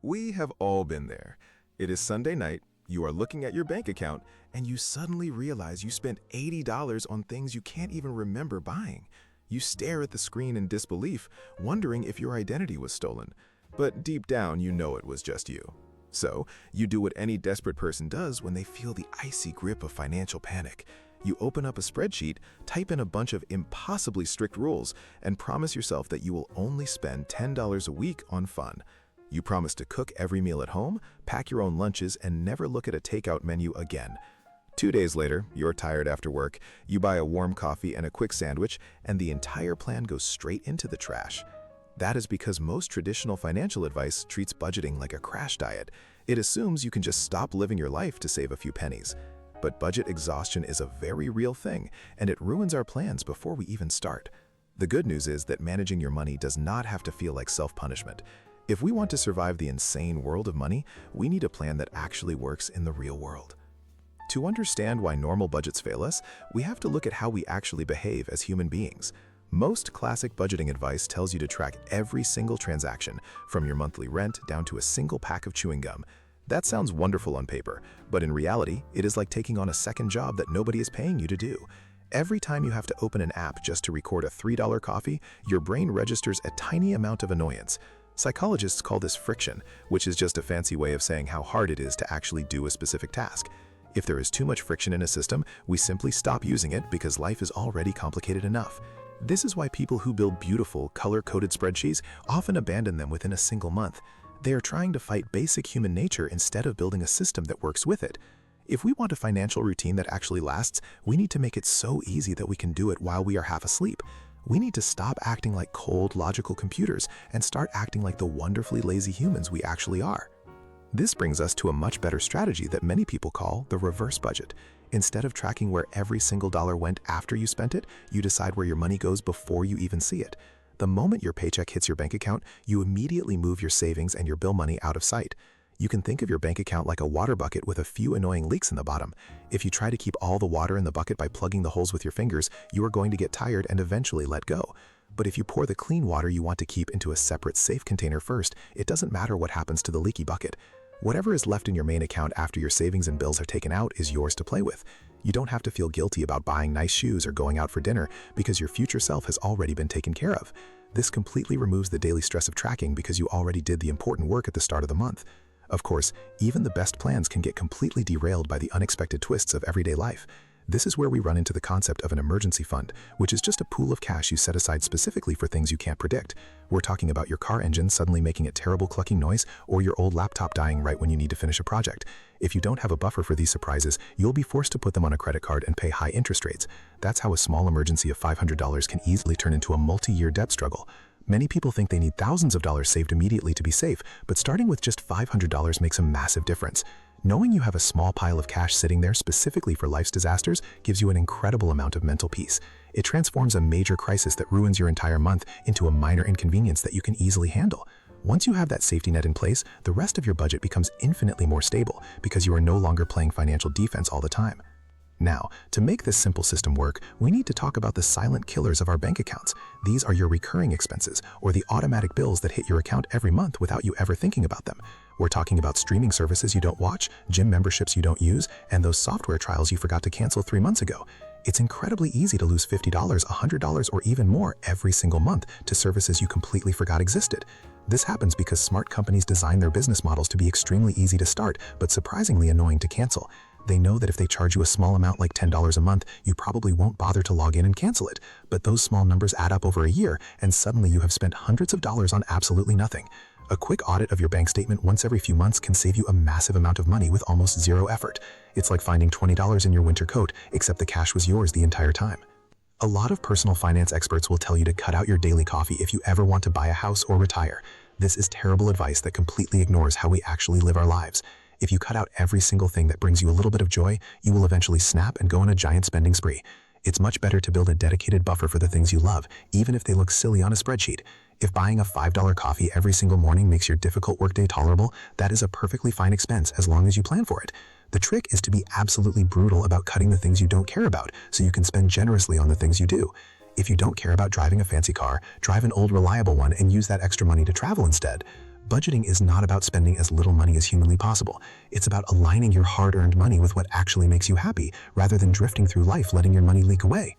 We have all been there. It is Sunday night, you are looking at your bank account, and you suddenly realize you spent $80 on things you can't even remember buying. You stare at the screen in disbelief, wondering if your identity was stolen. But deep down, you know it was just you. So, you do what any desperate person does when they feel the icy grip of financial panic. You open up a spreadsheet, type in a bunch of impossibly strict rules, and promise yourself that you will only spend $10 a week on fun. You promise to cook every meal at home, pack your own lunches, and never look at a takeout menu again. 2 days later, you're tired after work, you buy a warm coffee and a quick sandwich, and the entire plan goes straight into the trash. That is because most traditional financial advice treats budgeting like a crash diet. It assumes you can just stop living your life to save a few pennies. But budget exhaustion is a very real thing, and it ruins our plans before we even start. The good news is that managing your money does not have to feel like self-punishment. If we want to survive the insane world of money, we need a plan that actually works in the real world. To understand why normal budgets fail us, we have to look at how we actually behave as human beings. Most classic budgeting advice tells you to track every single transaction, from your monthly rent down to a single pack of chewing gum. That sounds wonderful on paper, but in reality, it is like taking on a second job that nobody is paying you to do. Every time you have to open an app just to record a $3 coffee, your brain registers a tiny amount of annoyance. Psychologists call this friction, which is just a fancy way of saying how hard it is to actually do a specific task. If there is too much friction in a system, we simply stop using it because life is already complicated enough. This is why people who build beautiful, color-coded spreadsheets often abandon them within a single month. They are trying to fight basic human nature instead of building a system that works with it. If we want a financial routine that actually lasts, we need to make it so easy that we can do it while we are half asleep. We need to stop acting like cold, logical computers and start acting like the wonderfully lazy humans we actually are. This brings us to a much better strategy that many people call the reverse budget. Instead of tracking where every single dollar went after you spent it, you decide where your money goes before you even see it. The moment your paycheck hits your bank account, you immediately move your savings and your bill money out of sight. You can think of your bank account like a water bucket with a few annoying leaks in the bottom. If you try to keep all the water in the bucket by plugging the holes with your fingers, you are going to get tired and eventually let go. But if you pour the clean water you want to keep into a separate safe container first, it doesn't matter what happens to the leaky bucket. Whatever is left in your main account after your savings and bills are taken out is yours to play with. You don't have to feel guilty about buying nice shoes or going out for dinner because your future self has already been taken care of. This completely removes the daily stress of tracking because you already did the important work at the start of the month. Of course, even the best plans can get completely derailed by the unexpected twists of everyday life. This is where we run into the concept of an emergency fund, which is just a pool of cash you set aside specifically for things you can't predict. We're talking about your car engine suddenly making a terrible clucking noise or your old laptop dying right when you need to finish a project. If you don't have a buffer for these surprises, you'll be forced to put them on a credit card and pay high interest rates. That's how a small emergency of $500 can easily turn into a multi-year debt struggle. Many people think they need thousands of dollars saved immediately to be safe, but starting with just $500 makes a massive difference. Knowing you have a small pile of cash sitting there specifically for life's disasters gives you an incredible amount of mental peace. It transforms a major crisis that ruins your entire month into a minor inconvenience that you can easily handle. Once you have that safety net in place, the rest of your budget becomes infinitely more stable because you are no longer playing financial defense all the time. Now, to make this simple system work, we need to talk about the silent killers of our bank accounts. These are your recurring expenses, or the automatic bills that hit your account every month without you ever thinking about them. We're talking about streaming services you don't watch, gym memberships you don't use, and those software trials you forgot to cancel 3 months ago. It's incredibly easy to lose $50, $100, or even more every single month to services you completely forgot existed. This happens because smart companies design their business models to be extremely easy to start, but surprisingly annoying to cancel. They know that if they charge you a small amount like $10 a month, you probably won't bother to log in and cancel it. But those small numbers add up over a year, and suddenly you have spent hundreds of dollars on absolutely nothing. A quick audit of your bank statement once every few months can save you a massive amount of money with almost zero effort. It's like finding $20 in your winter coat, except the cash was yours the entire time. A lot of personal finance experts will tell you to cut out your daily coffee if you ever want to buy a house or retire. This is terrible advice that completely ignores how we actually live our lives. If you cut out every single thing that brings you a little bit of joy, you will eventually snap and go on a giant spending spree. It's much better to build a dedicated buffer for the things you love, even if they look silly on a spreadsheet. If buying a $5 coffee every single morning makes your difficult workday tolerable, that is a perfectly fine expense as long as you plan for it. The trick is to be absolutely brutal about cutting the things you don't care about, so you can spend generously on the things you do. If you don't care about driving a fancy car, drive an old reliable one and use that extra money to travel instead. Budgeting is not about spending as little money as humanly possible. It's about aligning your hard-earned money with what actually makes you happy, rather than drifting through life letting your money leak away.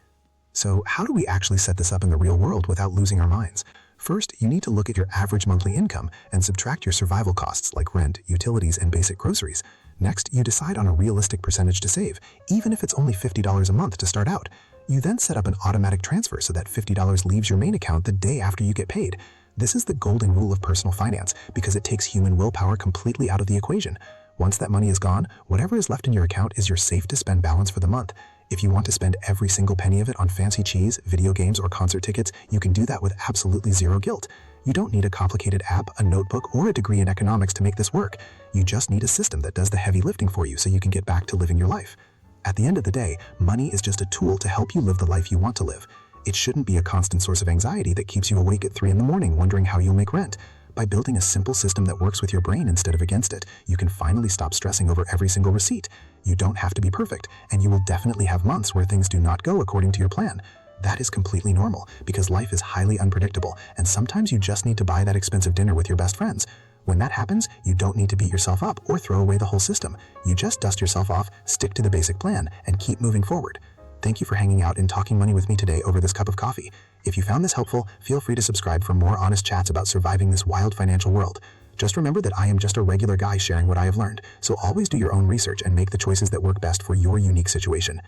So how do we actually set this up in the real world without losing our minds? First, you need to look at your average monthly income and subtract your survival costs like rent, utilities, and basic groceries. Next, you decide on a realistic percentage to save, even if it's only $50 a month to start out. You then set up an automatic transfer so that $50 leaves your main account the day after you get paid. This is the golden rule of personal finance because it takes human willpower completely out of the equation. Once that money is gone, whatever is left in your account is your safe to spend balance for the month. If you want to spend every single penny of it on fancy cheese, video games, or concert tickets, you can do that with absolutely zero guilt. You don't need a complicated app, a notebook, or a degree in economics to make this work. You just need a system that does the heavy lifting for you so you can get back to living your life. At the end of the day, money is just a tool to help you live the life you want to live. It shouldn't be a constant source of anxiety that keeps you awake at 3 in the morning wondering how you'll make rent. By building a simple system that works with your brain instead of against it, you can finally stop stressing over every single receipt. You don't have to be perfect, and you will definitely have months where things do not go according to your plan. That is completely normal because life is highly unpredictable, and sometimes you just need to buy that expensive dinner with your best friends. When that happens, you don't need to beat yourself up or throw away the whole system. You just dust yourself off, stick to the basic plan, and keep moving forward. Thank you for hanging out and talking money with me today over this cup of coffee. If you found this helpful, feel free to subscribe for more honest chats about surviving this wild financial world. Just remember that I am just a regular guy sharing what I have learned, so always do your own research and make the choices that work best for your unique situation.